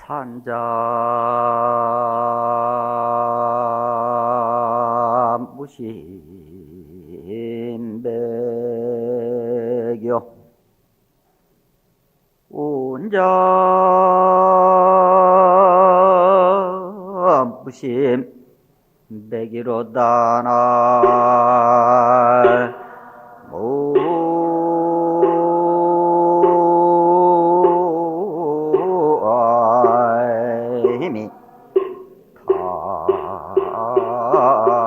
산자 무심백요 운자 무심백이로다 날 힘이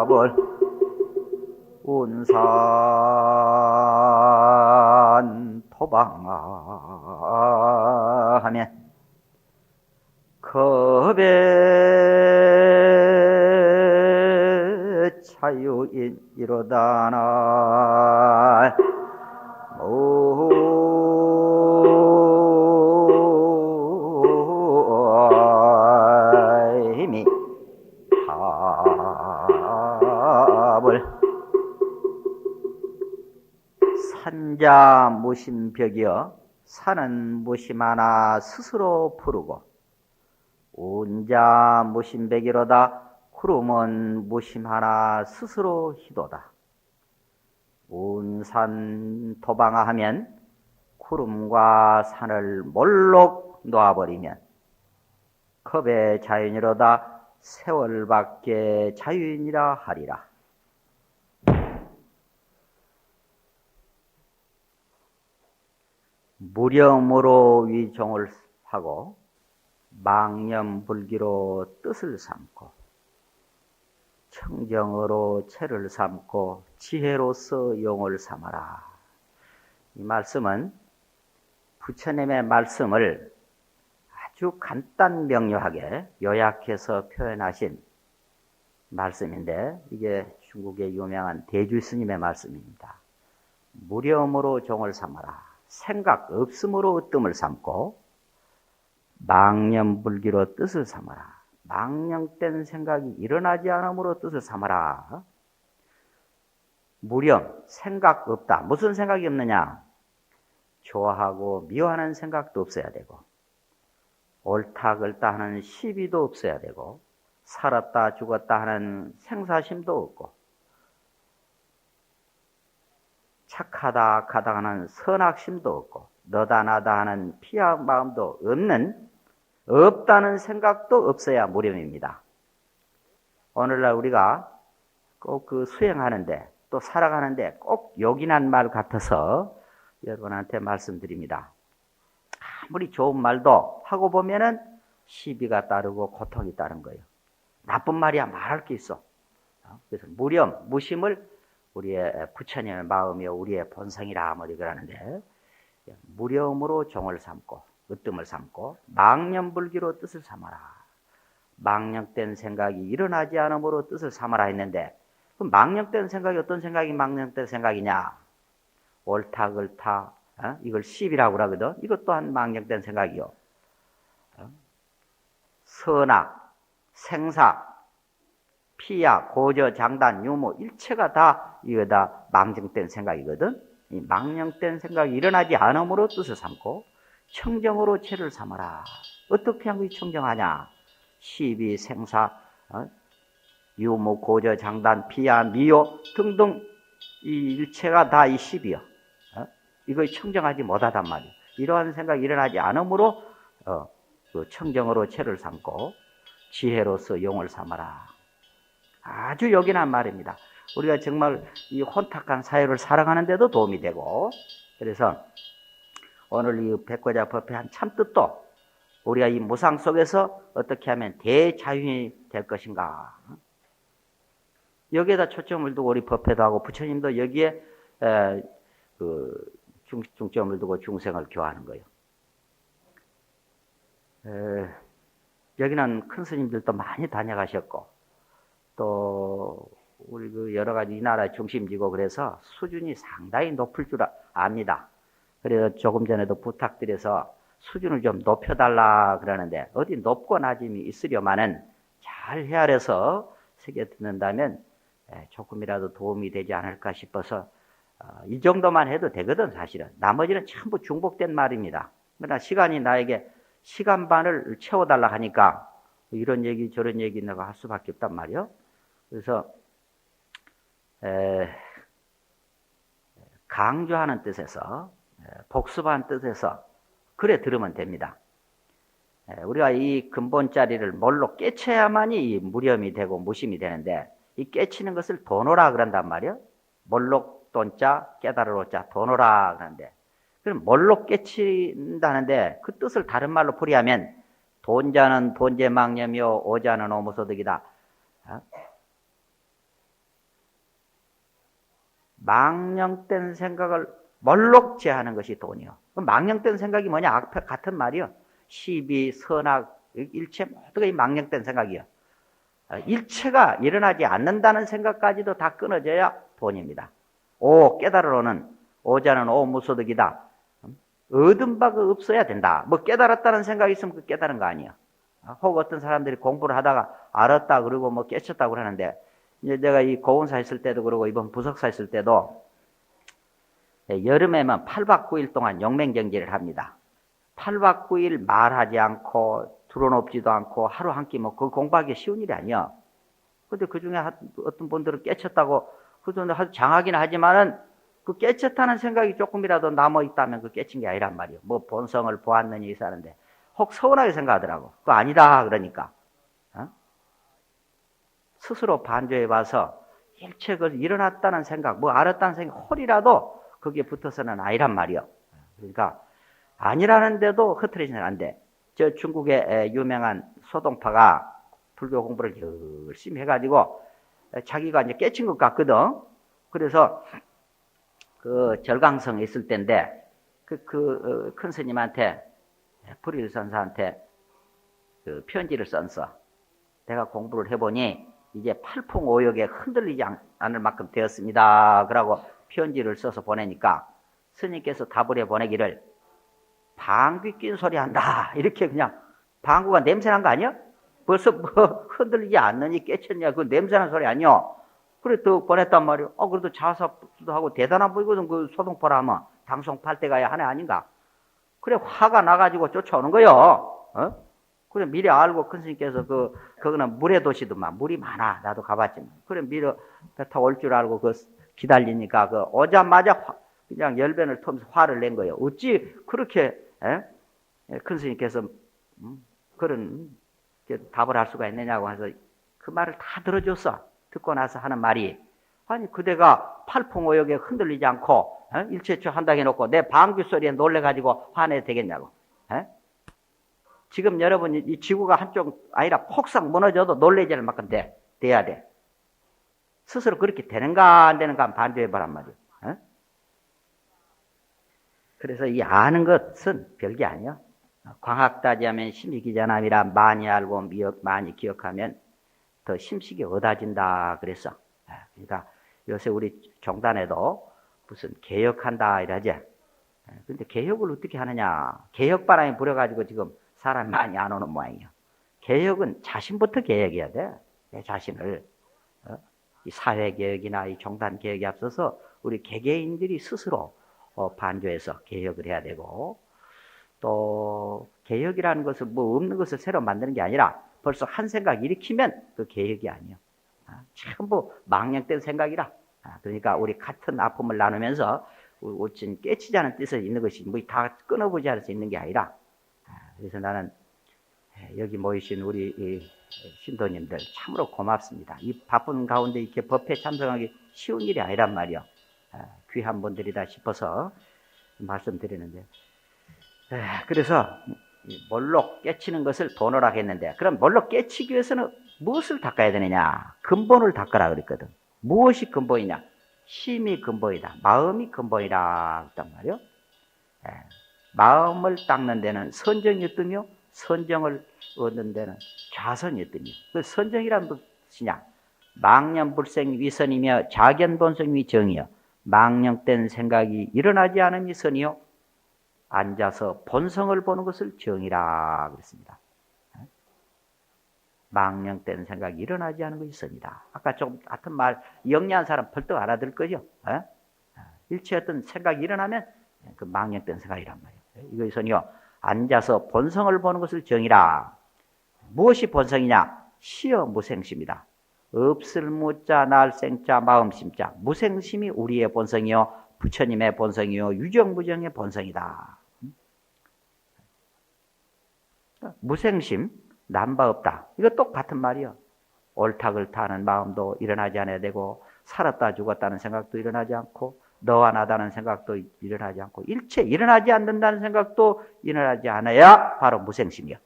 답을 운산 토방하면 겁의 자유인 이로다 날 힘이 답을 산자 무심벽이여 산은 무심하나 스스로 푸르고 운자 무심백이로다 구름은 무심하나 스스로 희도다. 운산 도방하하면 구름과 산을 몰록 놓아버리면 겁의 자연이로다 세월밖에 자유인이라 하리라. 무렴으로 위종을 하고 망념불기로 뜻을 삼고 청정으로 체를 삼고 지혜로서 용을 삼아라. 이 말씀은 부처님의 말씀을 아주 간단 명료하게 요약해서 표현하신 말씀인데 이게 중국의 유명한 대주 스님의 말씀입니다. 무렴으로 종을 삼아라. 생각 없음으로 으뜸을 삼고 망념불기로 뜻을 삼아라. 망령된 생각이 일어나지 않음으로 뜻을 삼아라. 무렴, 생각 없다. 무슨 생각이 없느냐? 좋아하고 미워하는 생각도 없어야 되고 옳다 그르다 하는 시비도 없어야 되고 살았다 죽었다 하는 생사심도 없고 착하다 악하다 하는 선악심도 없고 너다 나다 하는 피한 마음도 없다는 생각도 없어야 무렴입니다. 오늘날 우리가 꼭 그 수행하는데 또 살아가는데 꼭 요긴한 말 같아서 여러분한테 말씀드립니다. 아무리 좋은 말도 하고 보면은 시비가 따르고 고통이 따른 거예요. 나쁜 말이야 말할 게 있어. 그래서 무렴, 무심을 우리의 부처님의 마음이요 우리의 본성이라 뭐 그러는데 무렴으로 종을 삼고 으뜸을 삼고 망념불기로 뜻을 삼아라. 망령된 생각이 일어나지 않음으로 뜻을 삼아라 했는데 그럼 망령된 생각이 어떤 생각이 망령된 생각이냐? 옳다 그렇다 이걸 시비라고 그러거든. 이것 또한 망령된 생각이요. 선악, 생사, 피야, 고저, 장단, 유무 일체가 다 이거 다 망령된 생각이거든. 이 망령된 생각이 일어나지 않음으로 뜻을 삼고 청정으로 체를 삼아라. 어떻게 하면 청정하냐? 시비, 생사, 유무, 고저, 장단, 피야, 미요 등등 이 일체가 다 이 시비요. 이거 청정하지 못하단 말이에요. 이러한 생각이 일어나지 않음으로 그 청정으로 체를 삼고 지혜로서 용을 삼아라. 아주 요긴한 말입니다. 우리가 정말 이 혼탁한 사회를 살아가는 데도 도움이 되고 그래서 오늘 이 백과자 법회 한 참뜻도 우리가 이 무상 속에서 어떻게 하면 대자유인이 될 것인가 여기에다 초점을 두고 우리 법회도 하고 부처님도 여기에 중점을 두고 중생을 교화하는 거예요. 여기는 큰 스님들도 많이 다녀가셨고 또 우리 그 여러 가지 이 나라의 중심지고 그래서 수준이 상당히 높을 줄 압니다. 그래서 조금 전에도 부탁드려서 수준을 좀 높여달라 그러는데 어디 높고 낮음이 있으려면은 잘 헤아려서 새겨 듣는다면 조금이라도 도움이 되지 않을까 싶어서 이 정도만 해도 되거든 사실은. 나머지는 전부 중복된 말입니다. 그러나 시간이 나에게 시간반을 채워달라 하니까 이런 얘기 저런 얘기 내가 할 수밖에 없단 말이요. 그래서 강조하는 뜻에서 복습하는 뜻에서 그래 들으면 됩니다. 우리가 이 근본자리를 뭘로 깨쳐야만이 이 무렴이 되고 무심이 되는데 이 깨치는 것을 도노라 그런단 말이요. 몰록 돈자 깨달으로 자 도노라 그러는데 그럼 뭘로 깨친다는데 그 뜻을 다른 말로 풀이하면 돈자는 돈제망념이요 오자는 오무소득이다. 망령된 생각을 몰록제하는 것이 돈이요. 망령된 생각이 뭐냐? 앞에 같은 말이요. 시비, 선악, 일체 모두가 이 망령된 생각이요. 일체가 일어나지 않는다는 생각까지도 다 끊어져야 돈입니다. 깨달으로는 오자는 오무소득이다. 얻은 바가 없어야 된다. 뭐 깨달았다는 생각이 있으면 그 깨달은 거 아니야. 혹 어떤 사람들이 공부를 하다가 알았다 그러고 뭐 깨쳤다고 그러는데 이제 내가 이 고운사 있을 때도 그러고 이번 부석사 있을 때도 여름에만 8박 9일 동안 용맹경지를 합니다. 8박 9일 말하지 않고 들어놓지도 않고 하루 한 끼 먹고 공부하기 쉬운 일이 아니야. 근데 그 중에 어떤 분들은 깨쳤다고 그들은 아주 장하긴 하지만은 그 깨쳤다는 생각이 조금이라도 남아있다면 그 깨친 게 아니란 말이에요. 뭐 본성을 보았느니 사는데 혹 서운하게 생각하더라고. 그거 아니다 그러니까. 스스로 반조해봐서 일체 그 일어났다는 생각, 뭐 알았다는 생각, 홀이라도 거기에 붙어서는 아니란 말이요. 그러니까 아니라는데도 흐트러지면 안 돼. 저 중국의 유명한 소동파가 불교 공부를 열심히 해가지고 자기가 이제 깨친 것 같거든. 그래서 그 절강성에 있을 때인데 큰 스님한테 불일선사한테 그 편지를 썼어. 내가 공부를 해보니 이제 팔풍오역에 흔들리지 않을 만큼 되었습니다. 그러고 편지를 써서 보내니까 스님께서 답을 해 보내기를 방귀 낀 소리 한다. 이렇게 그냥 방구가 냄새난 거 아니야? 벌써 뭐 흔들리지 않느니 깨쳤냐. 그 냄새난 소리 아니야? 그래 또 보냈단 말이야. 그래도 자사도 하고 대단한 분이거든. 그 소동파라 하면 당송 팔 때 가야 하네 아닌가? 그래 화가 나가지고 쫓아오는 거요. 그래 미리 알고 큰 스님께서 거기는 물의 도시더만 물이 많아. 나도 가봤지만. 그래 미리 배 타고 올 줄 알고 기다리니까 오자마자 그냥 열변을 터면서 화를 낸 거예요. 어찌 그렇게 큰 스님께서 그런 답을 할 수가 있느냐고 해서 그 말을 다 들어줬어. 듣고 나서 하는 말이 아니 그대가 팔풍오역에 흔들리지 않고 일체처 한다고 해놓고 내 방귀 소리에 놀래가지고 화내도 되겠냐고. 지금 여러분 이 지구가 한쪽 아니라 폭삭 무너져도 놀래지 않을 만큼 돼야 돼. 스스로 그렇게 되는가 안 되는가 반조해보란 말이야. 그래서 이 아는 것은 별게 아니야. 광학다지하면 심식이자남이라 많이 알고 많이 기억하면 더 심식이 얻어진다 그랬어. 그러니까 요새 우리 종단에도 무슨 개혁한다 이러지. 근데 개혁을 어떻게 하느냐. 개혁바람이 불어가지고 지금 사람이 많이 안 오는 모양이야. 개혁은 자신부터 개혁해야 돼. 내 자신을. 이 사회개혁이나 이 종단개혁에 앞서서 우리 개개인들이 스스로 반조해서 개혁을 해야 되고 또 개혁이라는 것은 뭐 없는 것을 새로 만드는 게 아니라 벌써 한 생각 일으키면 그 개혁이 아니야. 전부 망령된 생각이라. 그러니까 우리 같은 아픔을 나누면서 어찌 깨치자는 뜻에 있는 것이 뭐 다 끊어보지 않을 수 있는 게 아니라 그래서 나는 여기 모이신 우리 이 신도님들 참으로 고맙습니다. 이 바쁜 가운데 이렇게 법회 참석하기 쉬운 일이 아니란 말이요. 귀한 분들이다 싶어서 말씀드리는데 그래서 몰록 깨치는 것을 도노라 했는데 그럼 몰록 깨치기 위해서는 무엇을 닦아야 되느냐? 근본을 닦아라 그랬거든. 무엇이 근본이냐? 심이 근본이다. 마음이 근본이다 했단 말이요. 마음을 닦는 데는 선정이 있으며 선정을 얻는 데는 좌선이 있으며 그 선정이란 무엇이냐? 망념불생 위선이며 자견본성 위정이여 망령된 생각이 일어나지 않음이 선이요 앉아서 본성을 보는 것을 정이라 그랬습니다. 망령된 생각이 일어나지 않은 것이 선이다. 아까 좀 같은 말 영리한 사람 벌떡 알아들 거죠. 일체 어떤 생각이 일어나면 그 망령된 생각이란 말이에요. 이것은요 앉아서 본성을 보는 것을 정이라. 무엇이 본성이냐? 시여 무생심이다. 없을 무자, 날생자, 마음심자. 무생심이 우리의 본성이요, 부처님의 본성이요, 유정무정의 본성이다. 무생심, 남바 없다. 이거 똑같은 말이요. 옳다그렇다 하는 마음도 일어나지 않아야 되고, 살았다 죽었다는 생각도 일어나지 않고, 너와 나다는 생각도 일어나지 않고, 일체 일어나지 않는다는 생각도 일어나지 않아야 바로 무생심이요.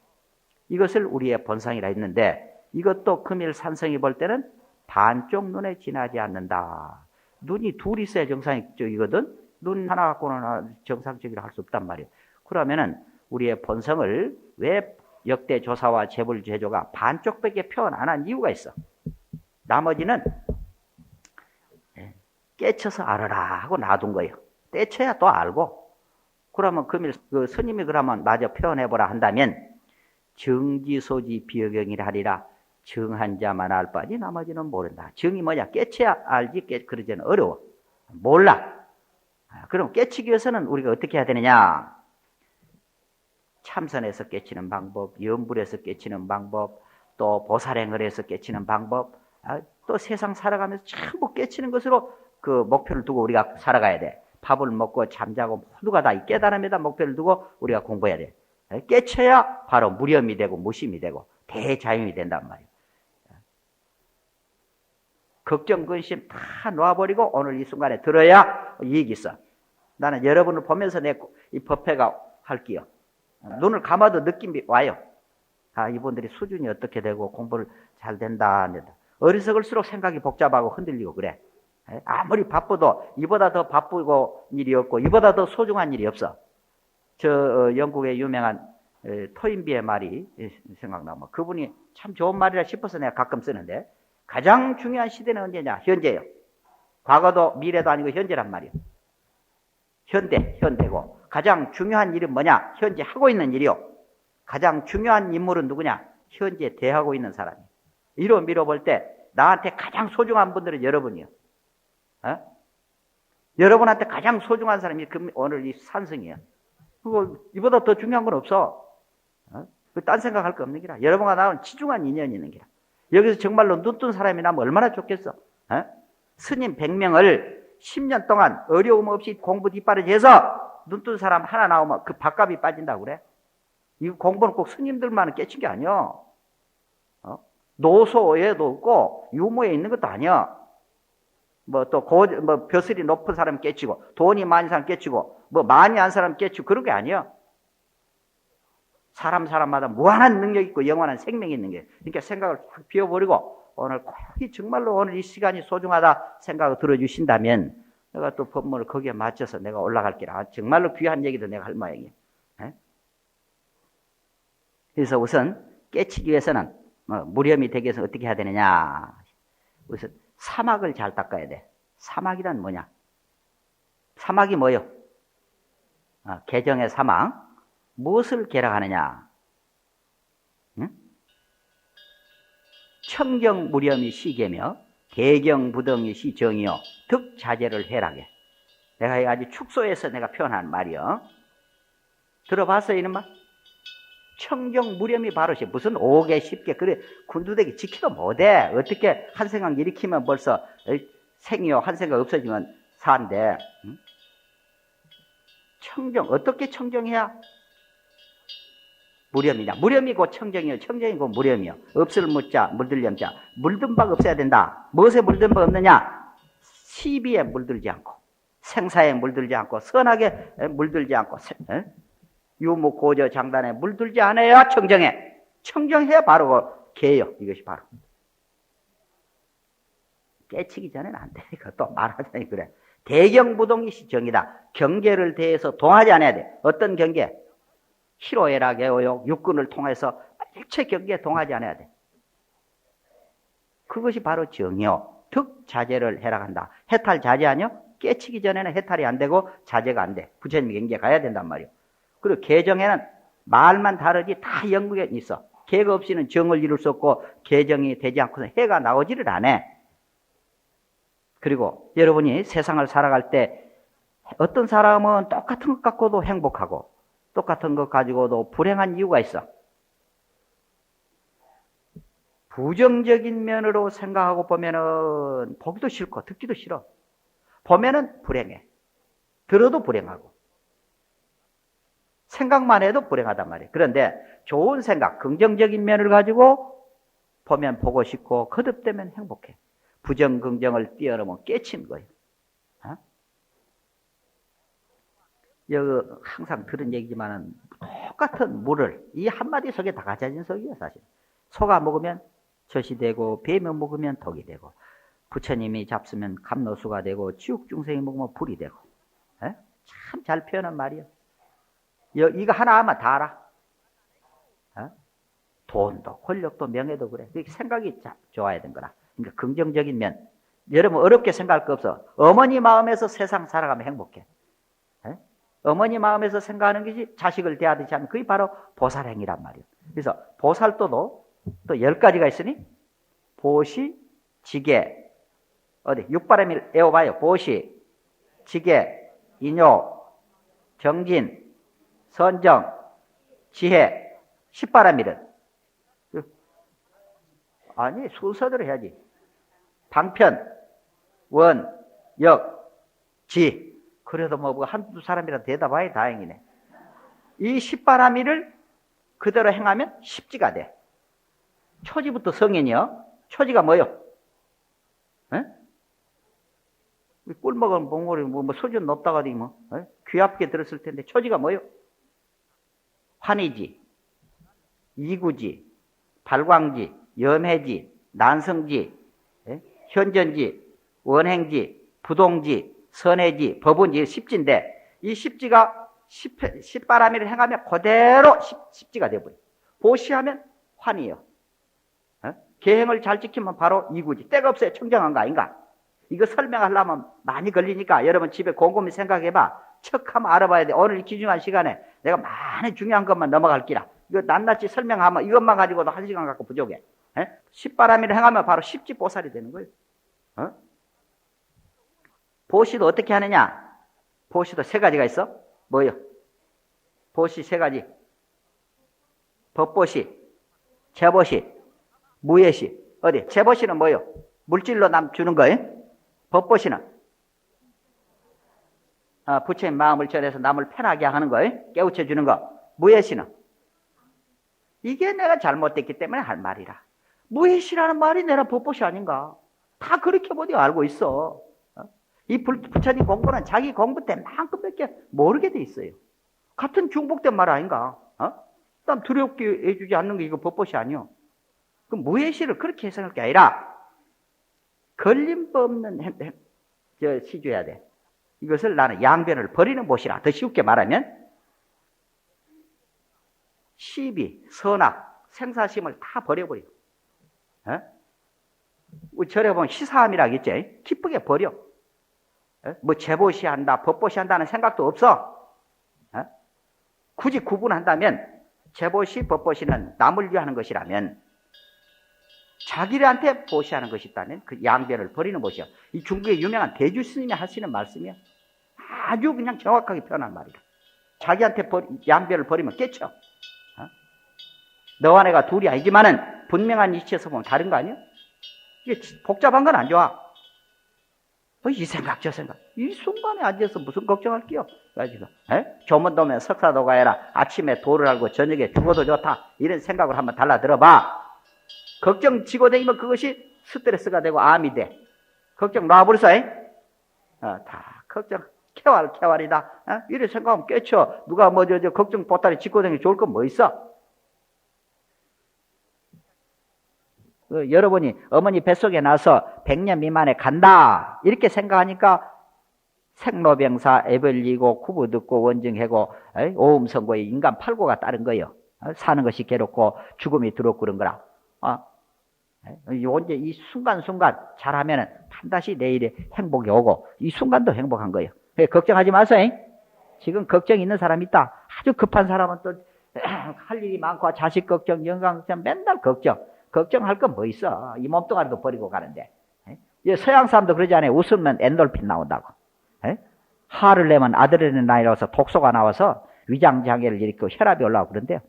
이것을 우리의 본성이라 했는데, 이것도 금일산성이 볼 때는 반쪽 눈에 지나지 않는다. 눈이 둘이 있어야 정상적이거든. 눈 하나 갖고는 정상적이라 할 수 없단 말이에요. 그러면은 우리의 본성을 왜 역대 조사와 재불 제조가 반쪽밖에 표현 안 한 이유가 있어. 나머지는 깨쳐서 알아라 하고 놔둔 거예요. 떼쳐야 또 알고. 그러면 금일 그 스님이 그러면 마저 표현해보라 한다면 정지소지 비어경이라 하리라. 정한 자만 알 바지 나머지는 모른다. 정이 뭐냐? 깨쳐야 알지. 그러지는 어려워. 몰라. 그럼 깨치기 위해서는 우리가 어떻게 해야 되느냐? 참선에서 깨치는 방법, 염불에서 깨치는 방법, 또 보살행을 해서 깨치는 방법, 또 세상 살아가면서 전부 깨치는 것으로 그 목표를 두고 우리가 살아가야 돼. 밥을 먹고 잠자고 모두가 다 이 깨달음에다 목표를 두고 우리가 공부해야 돼. 깨쳐야 바로 무렴이 되고 무심이 되고 대자연이 된단 말이에요. 걱정, 근심 다 놓아버리고 오늘 이 순간에 들어야 이익이 있어. 나는 여러분을 보면서 내 이 법회가 할게요. 눈을 감아도 느낌이 와요. 이분들이 수준이 어떻게 되고 공부를 잘 된다. 어리석을수록 생각이 복잡하고 흔들리고 그래. 아무리 바빠도 이보다 더 바쁘고 일이 없고 이보다 더 소중한 일이 없어. 저 영국의 유명한 토인비의 말이 생각나면 그분이 참 좋은 말이라 싶어서 내가 가끔 쓰는데 가장 중요한 시대는 언제냐? 현재예요. 과거도 미래도 아니고 현재란 말이에요. 현대고 가장 중요한 일은 뭐냐? 현재 하고 있는 일이요. 가장 중요한 인물은 누구냐? 현재 대하고 있는 사람이에요. 이로 밀어볼 때 나한테 가장 소중한 분들은 여러분이요. 여러분한테 가장 소중한 사람이 오늘 이 산성이에요. 그거 이보다 더 중요한 건 없어. 딴 생각할 거 없는 기라. 여러분과 나는 치중한 인연이 있는 기라. 여기서 정말로 눈뜬 사람이 나면 얼마나 좋겠어. 스님 100명을 10년 동안 어려움 없이 공부 뒷바라지해서 눈뜬 사람 하나 나오면 그 밥값이 빠진다고 그래. 이 공부는 꼭 스님들만 깨친 게 아니야. 노소에도 없고 유모에 있는 것도 아니야. 벼슬이 높은 사람 깨치고 돈이 많은 사람 깨치고 많이 한 사람 깨치고 그런 게 아니야. 사람마다 무한한 능력이 있고 영원한 생명이 있는 게. 그러니까 생각을 확 비워버리고 오늘 정말로 오늘 이 시간이 소중하다 생각을 들어주신다면 내가 또 법문을 거기에 맞춰서 내가 올라갈 기라. 정말로 귀한 얘기도 내가 할 모양이에요. 그래서 우선 깨치기 위해서는 무렴이 되기 위해서 어떻게 해야 되느냐. 우선 사막을 잘 닦아야 돼. 사막이란 뭐냐? 사막이 뭐요? 개정의 사막. 무엇을 개락하느냐? 청경무렴이 시계며 개경부덩이 시정이요 득자재를 해라게. 내가 아주 축소해서 내가 표현한 말이요. 들어봤어요 이런 말? 청경무렴이 바로 무슨 5개 10개 그래 군두대기 지키도 못해. 어떻게 한 생각 일으키면 벌써 생이요 한 생각 없어지면 사인데. 청정 어떻게 청정해야 무렴이냐? 무렴이고 청정이요. 청정이고 무렴이요. 없을 무자, 물들 염자. 물든 바가 없어야 된다. 무엇에 물든 바가 없느냐? 시비에 물들지 않고, 생사에 물들지 않고, 선하게 물들지 않고, 유무 고저 장단에 물들지 않아야 청정해. 청정해야 바로 개요. 이것이 바로. 깨치기 전에는 안 돼. 또 말하자니 그래. 대경부동이 시정이다. 경계를 대해서 동하지 않아야 돼. 어떤 경계? 희로애락의 오욕, 육군을 통해서 일체 경계에 동하지 않아야 돼. 그것이 바로 정이요. 득자재를 해락한다. 해탈 자제하뇨? 깨치기 전에는 해탈이 안 되고 자제가 안 돼. 부처님의 경계에 가야 된단 말이요. 그리고 개정에는 말만 다르지 다 영국에 있어. 개가 없이는 정을 이룰 수 없고 개정이 되지 않고서 해가 나오지를 않아. 그리고 여러분이 세상을 살아갈 때 어떤 사람은 똑같은 것 갖고도 행복하고 똑같은 것 가지고도 불행한 이유가 있어. 부정적인 면으로 생각하고 보면은 보기도 싫고 듣기도 싫어. 보면은 불행해. 들어도 불행하고. 생각만 해도 불행하단 말이에요. 그런데 좋은 생각, 긍정적인 면을 가지고 보면 보고 싶고 거듭되면 행복해. 부정, 긍정을 뛰어넘어 깨치는 거예요. 어? 여기 항상 들은 얘기지만은 똑같은 물을 이 한마디 속에 다 가져진 속이에요, 사실. 소가 먹으면 젖이 되고 뱀이 먹으면 독이 되고 부처님이 잡수면 감노수가 되고 지옥중생이 먹으면 불이 되고. 참 잘 표현한 말이에요. 이거 하나 하면 다 알아. 돈도 권력도 명예도 그래. 생각이 좋아야 되는 거라. 그러니까 긍정적인 면. 여러분 어렵게 생각할 거 없어. 어머니 마음에서 세상 살아가면 행복해. 어머니 마음에서 생각하는 것이 자식을 대하듯이 하면 그게 바로 보살행위란 말이에요. 그래서 보살도도 또 10가지가 있으니 보시, 지계, 어디 육바람일 애워봐요. 보시, 지계, 인요, 정진, 선정, 지혜, 십바람일은 아니 순서대로 해야지. 방편, 원, 역, 지. 그래도 뭐 한두 사람이라도 대답하니 다행이네. 이 십바람일을 그대로 행하면 십지가 돼. 초지부터 성인이요. 초지가 뭐요? 꿀 먹은 봉오리 뭐 소준 높다가도 뭐 귀 아프게 들었을 텐데 초지가 뭐요? 환희지, 이구지, 발광지, 염해지, 난성지, 현전지, 원행지, 부동지, 선해지, 법운지, 십지인데 이 십지가 십바람일을 행하면 그대로 십지가 되어버려요. 보시하면 환이요. 계행을 잘 지키면 바로 이구지. 때가 없어야 청정한 거 아닌가? 이거 설명하려면 많이 걸리니까 여러분 집에 곰곰이 생각해봐. 척하면 알아봐야 돼. 오늘 기중한 시간에 내가 많이 중요한 것만 넘어갈기라. 이거 낱낱이 설명하면 이것만 가지고도 1시간 갖고 부족해. 십바람일을 행하면 바로 십지보살이 되는 거예요. 보시도 어떻게 하느냐? 보시도 3가지가 있어. 뭐요? 보시 3가지. 법보시, 재보시, 무예시. 어디? 재보시는 뭐요? 물질로 남 주는 거예요. 법보시는 부처님 마음을 전해서 남을 편하게 하는 거예요. 깨우쳐 주는 거. 무예시는 이게 내가 잘못됐기 때문에 할 말이라. 무예시라는 말이 내가 법보시 아닌가? 다 그렇게 보니 알고 있어. 이 부처님 공부는 자기 공부 때만큼밖에 모르게 돼 있어요. 같은 중복된 말 아닌가? 남 두렵게 해주지 않는 게 이거 법보시 아니요. 그 무예시를 그렇게 해석할 게 아니라 걸림법 없는 시주해야 돼. 이것을 나는 양변을 버리는 못이라. 더 쉽게 말하면 시비, 선악, 생사심을 다 버려버려. 절에 보면 시사함이라고 있지. 기쁘게 버려. 뭐 재보시 한다, 법보시 한다는 생각도 없어. 굳이 구분한다면 재보시, 법보시는 남을 위하는 것이라면 자기한테 보시하는 것이 있다면 그 양변을 버리는 것이야. 이 중국의 유명한 대주 스님이 하시는 말씀이야. 아주 그냥 정확하게 표현한 말이다. 자기한테 양변을 버리면 깨쳐. 너와 내가 둘이 아니지만은 분명한 이치에서 보면 다른 거 아니야? 이게 복잡한 건 안 좋아. 이 생각 저 생각 이 순간에 앉아서 무슨 걱정할게요. 가지고 조문도면 석사도 가야라. 아침에 도를 알고 저녁에 죽어도 좋다. 이런 생각을 한번 달라 들어봐. 걱정 지고 다니면 그것이 스트레스가 되고 암이 돼. 걱정 놔버렸어. 다 걱정 쾌활이다. 이래 생각하면 깨쳐. 누가 뭐 저 걱정 보따리 짚고 다니면 좋을 건 뭐 있어? 여러분이 어머니 뱃속에 나서 100년 미만에 간다 이렇게 생각하니까 생로병사 애벌리고 구부 듣고 원증하고 오음선고에 인간 팔고가 따른 거예요. 사는 것이 괴롭고 죽음이 두렵고 그런 거라. 언제 이 순간순간 잘하면은 반드시 내일에 행복이 오고 이 순간도 행복한 거예요. 걱정하지 마세요. 지금 걱정 있는 사람 있다. 아주 급한 사람은 또 할 일이 많고 자식 걱정, 영감 걱정, 맨날 걱정할 건 뭐 있어. 이 몸뚱아리도 버리고 가는데. 서양 사람도 그러지 않아요. 웃으면 엔돌핀 나온다고. 화를 내면 아드레날린이 나와서 독소가 나와서 위장장애를 일으키고 혈압이 올라오고 그런데요.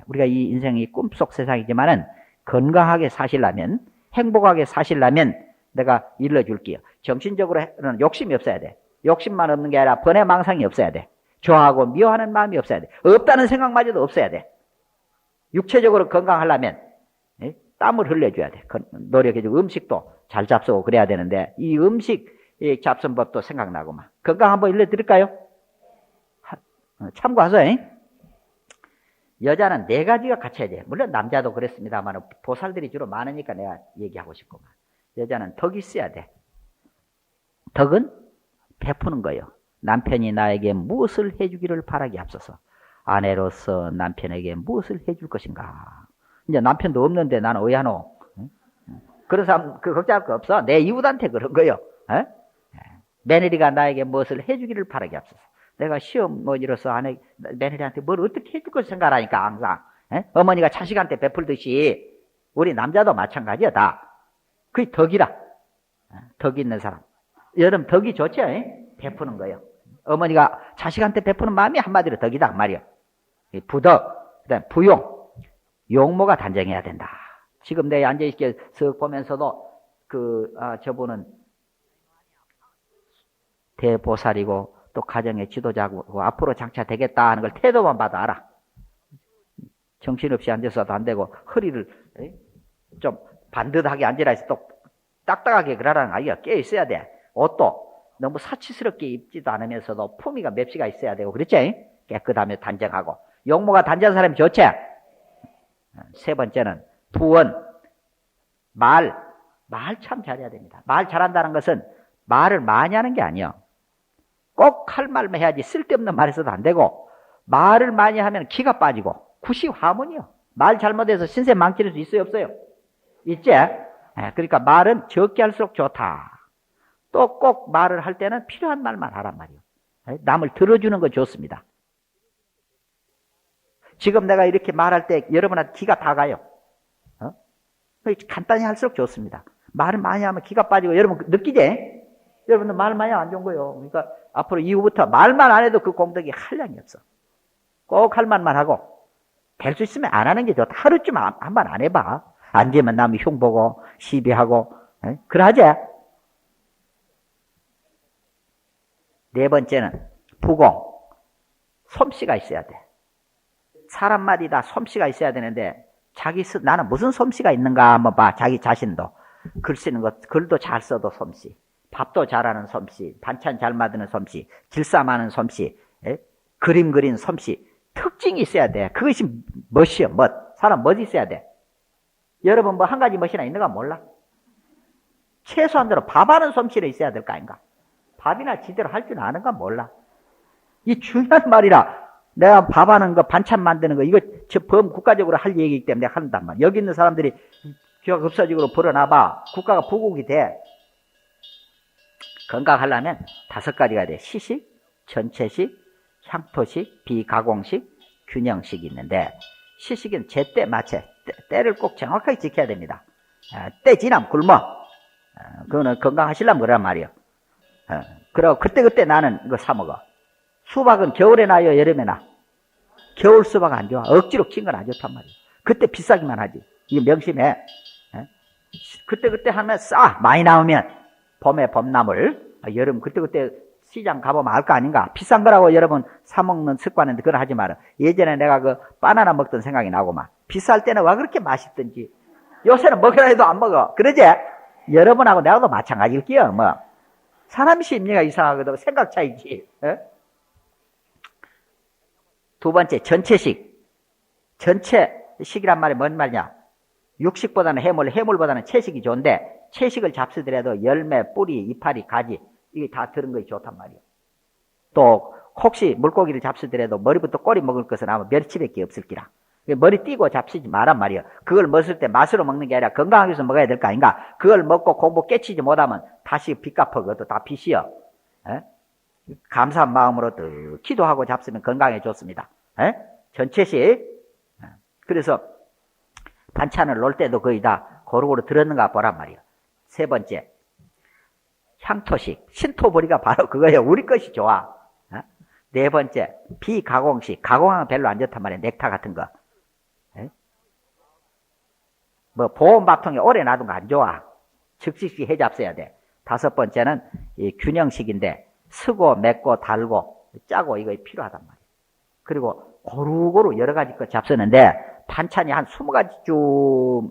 우리가 이 인생이 꿈속 세상이지만은 건강하게 사시려면, 행복하게 사시려면 내가 일러줄게요. 정신적으로는 욕심이 없어야 돼. 욕심만 없는 게 아니라 번외망상이 없어야 돼. 좋아하고 미워하는 마음이 없어야 돼. 없다는 생각마저도 없어야 돼. 육체적으로 건강하려면 땀을 흘려줘야 돼. 노력해주고 음식도 잘 잡수고 그래야 되는데 이 음식 잡순법도 생각나고 막. 건강 한번 일러드릴까요? 참고하세요. 여자는 4가지가 갖춰야 돼. 물론 남자도 그랬습니다만 보살들이 주로 많으니까 내가 얘기하고 싶구만. 여자는 덕이 있어야 돼. 덕은 베푸는 거예요. 남편이 나에게 무엇을 해주기를 바라기 앞서서 아내로서 남편에게 무엇을 해줄 것인가. 이제 남편도 없는데 나는 왜 하노? 그런 사람 걱정할 거 없어. 내 이웃한테 그런 거요. 며느리가 나에게 무엇을 해주기를 바라기 앞서서 내가 시어머니로서 며느리한테 뭘 어떻게 해줄 걸 생각하니까 항상 어머니가 자식한테 베풀듯이 우리 남자도 마찬가지야 다. 그게 덕이라. 덕 있는 사람. 여러분 덕이 좋죠? 베푸는 거예요. 어머니가 자식한테 베푸는 마음이 한마디로 덕이다 말이요. 부덕, 그다음 부용, 용모가 단정해야 된다. 지금 내가 앉아있게 쓱 보면서도 저분은 대보살이고 또 가정의 지도자고 앞으로 장차 되겠다 하는 걸 태도만 봐도 알아. 정신없이 앉아서도 안 되고 허리를 좀 반듯하게 앉으라 해서 또 딱딱하게 그러라는 아이가 깨어 있어야 돼. 옷도 너무 사치스럽게 입지도 않으면서도 품위가 맵시가 있어야 되고 그렇지? 깨끗하며 단정하고 용모가 단정한 사람이 좋지? 3번째는 부언, 말 참 잘해야 됩니다. 말 잘한다는 것은 말을 많이 하는 게 아니에요. 꼭 할 말만 해야지 쓸데없는 말 해서도 안 되고 말을 많이 하면 기가 빠지고 굿이 화문이요. 말 잘못해서 신세 망칠 수 있어요 없어요? 있지? 그러니까 말은 적게 할수록 좋다. 또 꼭 말을 할 때는 필요한 말만 하란 말이에요. 남을 들어주는 거 좋습니다. 지금 내가 이렇게 말할 때 여러분한테 기가 다 가요. 간단히 할수록 좋습니다. 말을 많이 하면 기가 빠지고 여러분 느끼지? 여러분들 말 많이 안 좋은 거예요. 그러니까 앞으로 이후부터 말만 안 해도 그 공덕이 한량이 없어. 꼭 할 말만 하고 될 수 있으면 안 하는 게 좋다. 하루쯤 한 번 안 해봐. 안 되면 남이 흉보고 시비하고 그러하지? 4번째는 부공, 솜씨가 있어야 돼. 사람마다 다 솜씨가 있어야 되는데 나는 무슨 솜씨가 있는가 한번 봐. 자기 자신도. 글 쓰는 것, 글도 잘 써도 솜씨, 밥도 잘하는 솜씨, 반찬 잘 만드는 솜씨, 길쌈하는 솜씨, 그림 그린 솜씨, 특징이 있어야 돼. 그것이 멋이요, 멋. 사람 멋이 있어야 돼. 여러분 뭐 한 가지 멋이나 있는가 몰라? 최소한대로 밥하는 솜씨는 있어야 될 거 아닌가? 밥이나 제대로 할 줄 아는가 몰라? 이 중요한 말이라. 내가 밥하는 거, 반찬 만드는 거, 이거 범국가적으로 할 얘기이기 때문에 내가 한단 말이야. 여기 있는 사람들이 기하급수적으로 벌어놔봐. 국가가 부국이 돼. 건강하려면 5가지가 돼. 시식, 전체식, 향토식, 비가공식, 균형식이 있는데 시식은 제때 맞춰. 때를 꼭 정확하게 지켜야 됩니다. 때 지나면 굶어. 그거는 건강하시려면 그러란 말이에요. 그리고 그때 나는 이거 사 먹어. 수박은 겨울에 나요, 여름에 나? 겨울 수박 안 좋아. 억지로 킨 건 안 좋단 말이에요. 그때 비싸기만 하지. 이거 명심해. 그때 하면 싸. 많이 나오면 봄에 봄나물, 여름 그때 시장 가보면 알 거 아닌가. 비싼 거라고 여러분 사 먹는 습관은 그건 하지 마라. 예전에 내가 그 바나나 먹던 생각이 나고만. 비쌀 때는 왜 그렇게 맛있던지. 요새는 먹으라 해도 안 먹어. 그러지? 여러분하고 내가도 마찬가지일게요. 뭐 사람 심리가 이상하거든. 생각 차이지. 2번째, 전체식. 전체식이란 말이 뭔 말이냐? 육식보다는 해물보다는 채식이 좋은데, 채식을 잡수더라도 열매, 뿌리, 이파리, 가지, 이게 다 들은 것이 좋단 말이에요. 또, 혹시 물고기를 잡수더라도 머리부터 꼬리 먹을 것은 아마 멸치밖에 없을 기라. 머리 띄고 잡수지 마란 말이에요. 그걸 먹을 때 맛으로 먹는 게 아니라 건강하기 위해서 먹어야 될 거 아닌가? 그걸 먹고 공부 깨치지 못하면 다시 빚 갚아. 그것도 다 빚이요. 감사한 마음으로 기도하고 잡수면 건강에 좋습니다. 전체식. 그래서 반찬을 놓을 때도 거의 다 고루고루 들었는가 보란 말이에요. 3번째, 향토식. 신토보리가 바로 그거예요. 우리 것이 좋아. 네 번째, 비가공식. 가공하면 별로 안 좋단 말이에요. 넥타 같은 거. 뭐 보온밥통에 오래 놔둔 거 안 좋아. 즉시 해잡숴야 돼. 다섯 번째는 이 균형식인데 쓰고 맵고 달고 짜고 이거 필요하단 말이에요. 그리고 고루고루 여러 가지 거 잡수는데 반찬이 한 20가지쯤이면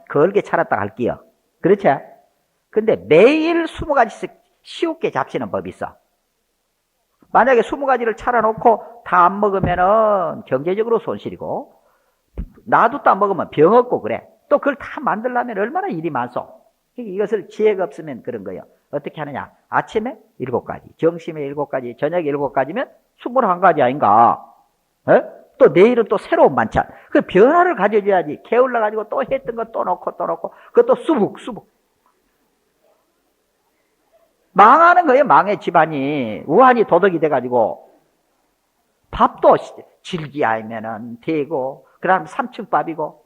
걸게 차렸다 할게요. 그렇지? 근데 매일 20가지씩 쉬웁게 잡수는 법이 있어. 만약에 20가지를 차려놓고 다 안 먹으면은 경제적으로 손실이고, 놔두다 먹으면 병 없고 그래. 또 그걸 다 만들려면 얼마나 일이 많소. 이것을 지혜가 없으면 그런 거예요. 어떻게 하느냐. 아침에 7가지, 점심에 7가지, 저녁에 7가지면 21가지 아닌가. 또 내일은 또 새로운 반찬. 그 변화를 가져줘야지. 게을러가지고 또 했던 거 또 넣고 또 넣고. 그것도 수북. 망하는 거예요. 망해 집안이. 우환이 도덕이 돼가지고. 밥도 질기 알면은 되고, 그 다음 3층밥이고,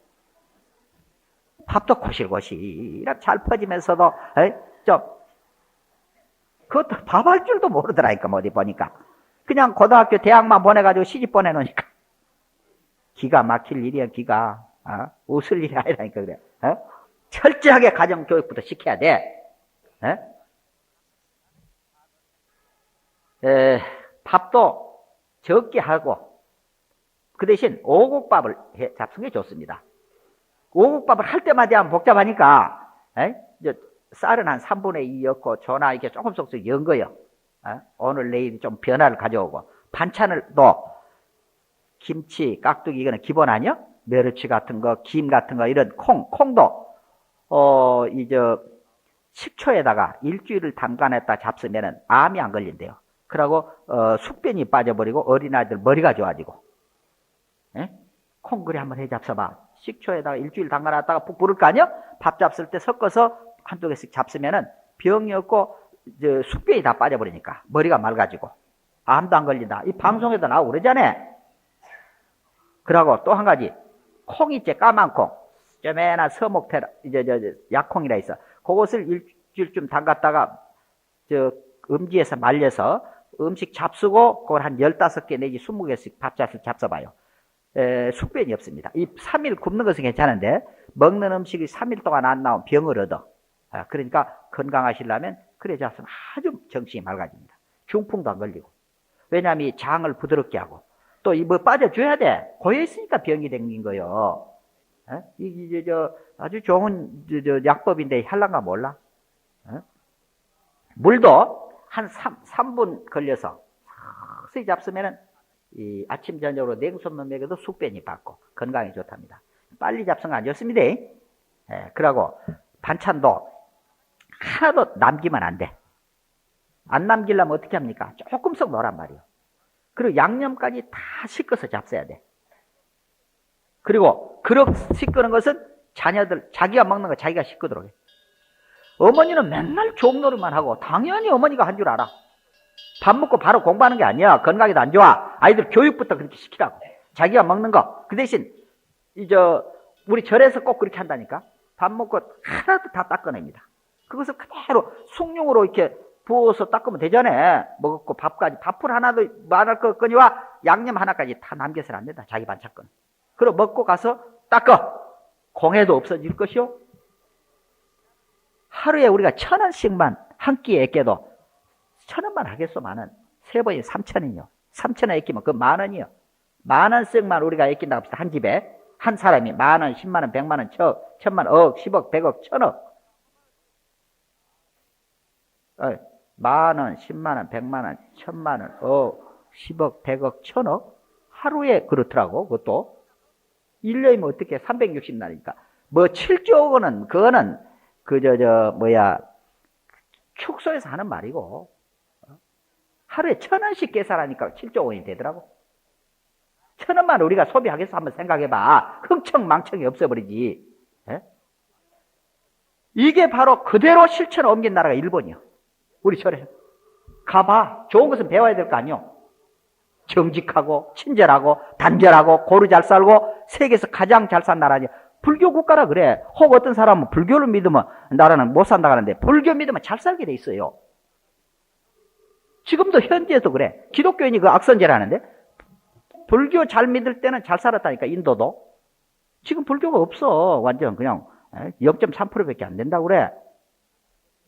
밥도 고실고실 잘 퍼지면서도, 그것도 밥 할 줄도 모르더라니까, 어디 보니까. 그냥 고등학교, 대학만 보내가지고 시집 보내놓으니까. 기가 막힐 일이야, 기가. 웃을 일이 아니라니까, 그래. 철저하게 가정교육부터 시켜야 돼. 밥도 적게 하고, 그 대신 오곡밥을 잡수는 게 좋습니다. 오곡밥을 할 때마다 하면 복잡하니까, 쌀은 한 3분의 2 넣고, 전화 이렇게 조금씩 연 거요. 오늘 내일 좀 변화를 가져오고, 반찬을 또, 김치, 깍두기, 이거는 기본 아니야? 멸치 같은 거, 김 같은 거, 이런 콩도, 식초에다가 일주일을 담가냈다 잡수면은 암이 안 걸린대요. 그러고, 숙변이 빠져버리고, 어린아이들 머리가 좋아지고, 콩그리 한번 해 잡숴봐. 식초에다가 일주일 담가놨다가 푹 부를 거 아니야? 밥 잡술 때 섞어서 한두 개씩 잡수면은 병이 없고, 숙변이 다 빠져버리니까, 머리가 맑아지고, 암도 안 걸린다. 이 방송에도 나오고 그러잖아. 그러고 또 한 가지, 콩 있지, 까만 콩. 쪼매나 서목태라, 약콩이라 있어. 그것을 일주일쯤 담갔다가, 음지에서 말려서 음식 잡수고, 그걸 한 15개 내지 20개씩 밥잡술 잡숴봐요. 숙변이 없습니다. 이 3일 굶는 것은 괜찮은데, 먹는 음식이 3일 동안 안 나오면 병을 얻어. 그러니까 건강하시려면, 그래 잡수면 아주 정신이 맑아집니다. 중풍도 안 걸리고. 왜냐하면 이 장을 부드럽게 하고, 또 이 뭐 빠져줘야 돼. 고여있으니까 병이 생긴 거요. 아주 좋은 약법인데 할란가 몰라? 물도 한 3분 걸려서 서서히 잡수면은 이 아침 저녁으로 냉수만 먹여도 숙변이 받고 건강에 좋답니다. 빨리 잡수는 안 좋습니다. 그러고 반찬도 하나도 남기면 안 돼. 안 남기려면 어떻게 합니까? 조금씩 넣으란 말이에요. 그리고 양념까지 다 씻어서 잡숴야 돼. 그리고 그릇 씻는 것은 자녀들, 자기가 먹는 거 자기가 씻도록 해. 어머니는 맨날 종노릇만 하고 당연히 어머니가 한 줄 알아. 밥 먹고 바로 공부하는 게 아니야. 건강에도 안 좋아. 아이들 교육부터 그렇게 시키라고. 자기가 먹는 거. 그 대신 우리 절에서 꼭 그렇게 한다니까. 밥 먹고 하나도 다 닦아냅니다. 그것을 그대로 숭늉으로 이렇게 부어서 닦으면 되잖아. 먹었고 밥까지. 밥풀 하나도 말할 거거니와 양념 하나까지 다 남겨서는 안 된다. 자기 반찬건. 그리고 먹고 가서 닦아. 공해도 없어질 것이요. 하루에 우리가 1,000원씩만 한 끼에 아껴도 1,000원만 하겠소. 만원. 3번이 3,000원이요. 3,000원 아끼면 그 만원이요. 만원씩만 우리가 아낀다고 합시다. 한 집에. 한 사람이 만원, 10만원, 100만원, 1,000만, 억, 10억, 100억, 1,000억. 만원, 10만원, 100만원, 1,000만원, 억, 10억, 100억, 1,000억? 하루에 그렇더라고, 그것도. 1년이면 어떻게 360날이니까. 뭐 7조 원은, 그거는, 축소해서 하는 말이고. 하루에 1,000원씩 계산하니까 7조 원이 되더라고. 1,000원만 우리가 소비하겠어 한번 생각해봐. 흥청망청이 없어버리지. 이게 바로 그대로 실천을 옮긴 나라가 일본이요. 우리 절에 가봐. 좋은 것은 배워야 될 거 아니요. 정직하고 친절하고 단결하고 고루 잘 살고 세계에서 가장 잘 산 나라지. 불교 국가라 그래. 혹 어떤 사람은 불교를 믿으면 나라는 못 산다 하는데 불교 믿으면 잘 살게 돼 있어요. 지금도 현지에도 그래. 기독교인이 그 악선제라는데 불교 잘 믿을 때는 잘 살았다니까, 인도도. 지금 불교가 없어. 완전 그냥 0.3%밖에 안 된다고 그래.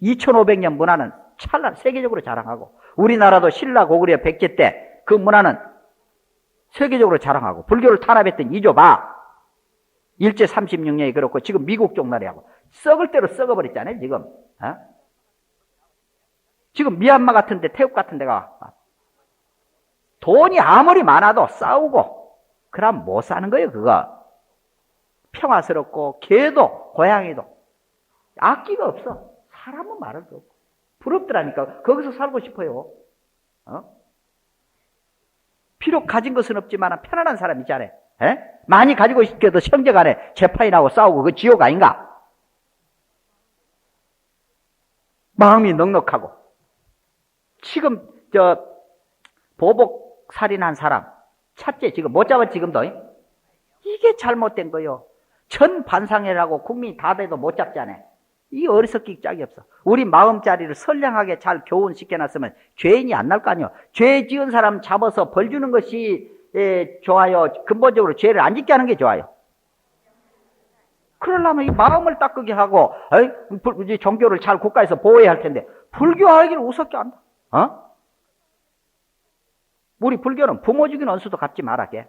2500년 문화는 세계적으로 자랑하고, 우리나라도 신라 고구려 백제 때 그 문화는 세계적으로 자랑하고, 불교를 탄압했던 이조 봐. 일제 36년이 그렇고, 지금 미국 종나리하고 썩을 대로 썩어버렸잖아요, 지금. 지금 미얀마 같은 데, 태국 같은 데가 돈이 아무리 많아도 싸우고, 그럼 못 사는 거예요, 그거. 평화스럽고, 개도, 고양이도. 악기가 없어. 사람은 말할 수 없고. 부럽더라니까. 거기서 살고 싶어요. 비록 가진 것은 없지만 편안한 사람 있잖아요. 많이 가지고 있어도 형제간에 재판이 나고 싸우고 그 지옥 아닌가? 마음이 넉넉하고. 지금 보복 살인한 사람 찾지 지금 못 잡아 지금도. 이게 잘못된 거요. 전 반상회라고 국민이 다 돼도 못 잡잖아요. 이 어리석기 짝이 없어. 우리 마음자리를 선량하게 잘 교훈시켜놨으면 죄인이 안 날 거 아니에요. 죄 지은 사람 잡아서 벌 주는 것이 좋아요. 근본적으로 죄를 안 짓게 하는 게 좋아요. 그러려면 이 마음을 닦게 하고 종교를 잘 국가에서 보호해야 할 텐데 불교하기를 우습게 한다. 우리 불교는 부모 죽인 원수도 갚지 말아게.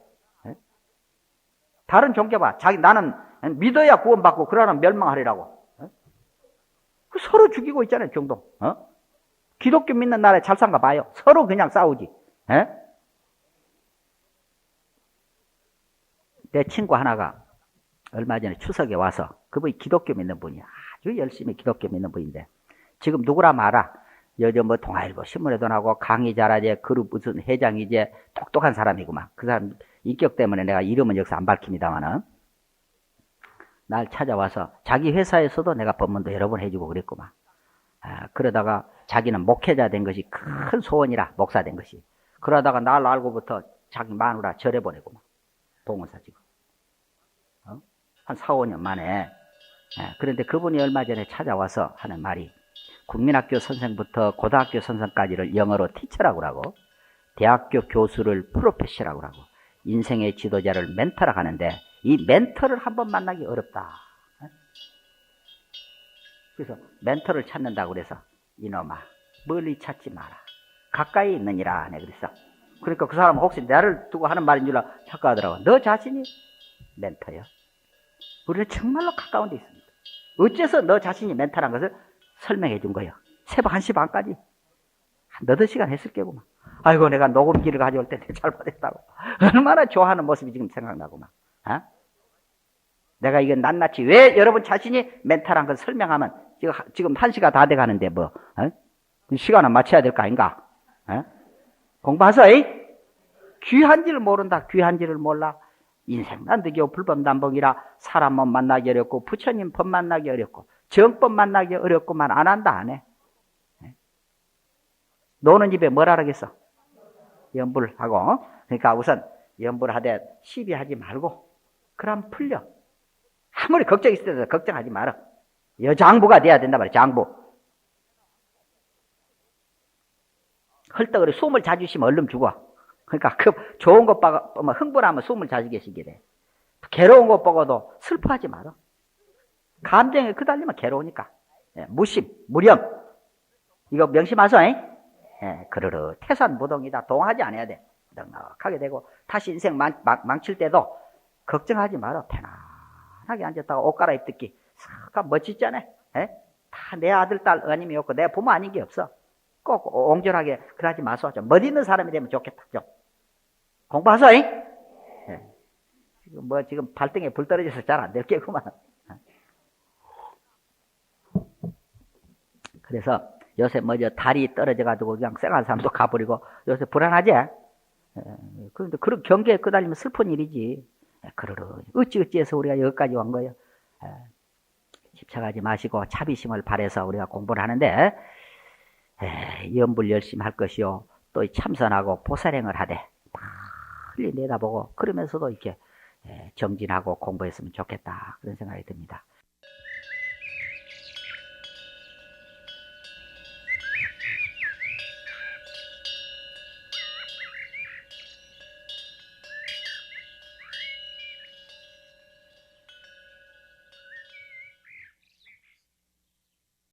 다른 종교 봐. 나는 믿어야 구원받고 그러나 멸망하리라고. 서로 죽이고 있잖아요, 중동. 기독교 믿는 나라에 잘 산가 봐요. 서로 그냥 싸우지. 내 친구 하나가 얼마 전에 추석에 와서, 그분이 기독교 믿는 분이야. 아주 열심히 기독교 믿는 분인데, 지금 누구라면 알아? 요즘 뭐 동아일보 신문에도 나오고 강의 잘하지, 그룹 무슨 회장이지, 똑똑한 사람이구만. 그 사람 인격 때문에 내가 이름은 여기서 안 밝힙니다만은, 날 찾아와서 자기 회사에서도 내가 법문도 여러 번 해주고 그랬구만. 그러다가 자기는 목회자 된 것이 큰 소원이라, 목사 된 것이. 그러다가 날 알고부터 자기 마누라 절에 보내구만. 동원사 지금. 한 4, 5년 만에. 그런데 그분이 얼마 전에 찾아와서 하는 말이, 국민학교 선생부터 고등학교 선생까지를 영어로 티처라고 하고, 대학교 교수를 프로페셔라고 하고, 인생의 지도자를 멘토라고 하는데, 이 멘토를 한번 만나기 어렵다. 그래서 멘토를 찾는다고 그래서, 이놈아 멀리 찾지 마라, 가까이 있느니라 네 그랬어. 그러니까 그 사람은 혹시 나를 두고 하는 말인 줄 착각하더라고. 너 자신이 멘토야. 우리는 정말로 가까운 데 있습니다. 어째서 너 자신이 멘토란 것을 설명해 준 거예요. 새벽 1시 반까지 한 8시간 했을 게구만. 아이고, 내가 녹음기를 가져올 때 잘못했다고. 얼마나 좋아하는 모습이 지금 생각나구만. 내가 이건 낱낱이 왜 여러분 자신이 멘탈한 걸 설명하면 지금 1시가 다 돼가는데 뭐 시간은 맞춰야 될 거 아닌가? 공부하서 귀한지를 모른다. 귀한지를 몰라. 인생 난득이요 불법난봉이라 사람 못 만나기 어렵고 부처님 법 만나기 어렵고 정법 만나기 어렵고만 안 한다 안 해. 노는 집에 뭘 하라겠어? 연불 하고. 그러니까 우선 연불 하되 시비하지 말고 그럼 풀려. 아무리 걱정 있을 때도 걱정하지 마라. 여장부가 돼야 된다 말이야. 장부. 헐떡거리 숨을 자주 쉬면 얼른 죽어. 그러니까 그 좋은 것 보면 흥분하면 숨을 자주 계시게 돼. 괴로운 것 보고도 슬퍼하지 마라. 감정에 그달리면 괴로우니까. 무심, 무렴. 이거 명심하소. 그르르 태산무동이다. 동하지 않아야 돼. 넉넉하게 되고 다시 인생 망칠 때도 걱정하지 마라. 편안하게 앉았다가 옷 갈아입듣기 싹 멋지잖아. 다 내 아들, 딸 어님이 없고 내 부모 아닌 게 없어. 꼭 옹졸하게 그러지 마소. 좀 멋있는 사람이 되면 좋겠다. 좀 공부하소. 지금 발등에 불 떨어져서 잘 안 될 게구만. 그래서 요새 달이 떨어져가지고 그냥 쌩한 사람도 가버리고 요새 불안하지? 그런데 그런 경계에 끄달리면 슬픈 일이지. 그러러 어찌어찌해서 우리가 여기까지 온 거예요. 집착하지 마시고 자비심을 발해서 우리가 공부를 하는데 연불 열심히 할 것이요. 또 참선하고 보살행을 하되 빨리 내다보고 그러면서도 이렇게 정진하고 공부했으면 좋겠다. 그런 생각이 듭니다.